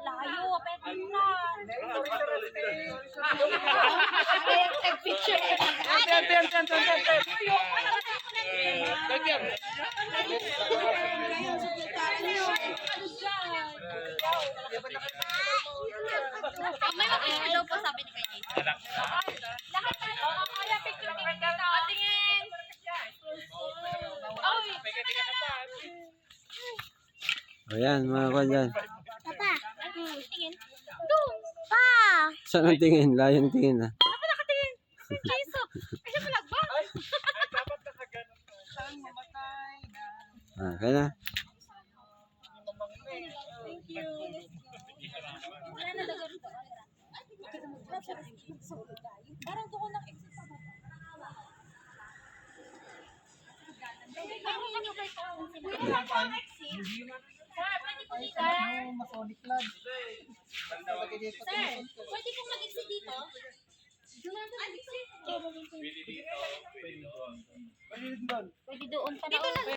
Layo, pwede na. Picture. May mag-picture daw po, sabi ni Kay Jason. Lahat tayo. Kaya picture dito. Tingin. Ayan, mga kwan dyan. Papa, tingin. Doon. Pa. Saan ang tingin? Layo ng tingin ah. Papa, nakatingin. Jason. Kasi malagba. Ah, kaya na. Thank you. Wala na dagat ito. Parang doon lang exit pa ba? Masonic Lodge. Sir, pwede pong mag-exit dito? Pwede doon pa na. Dito na.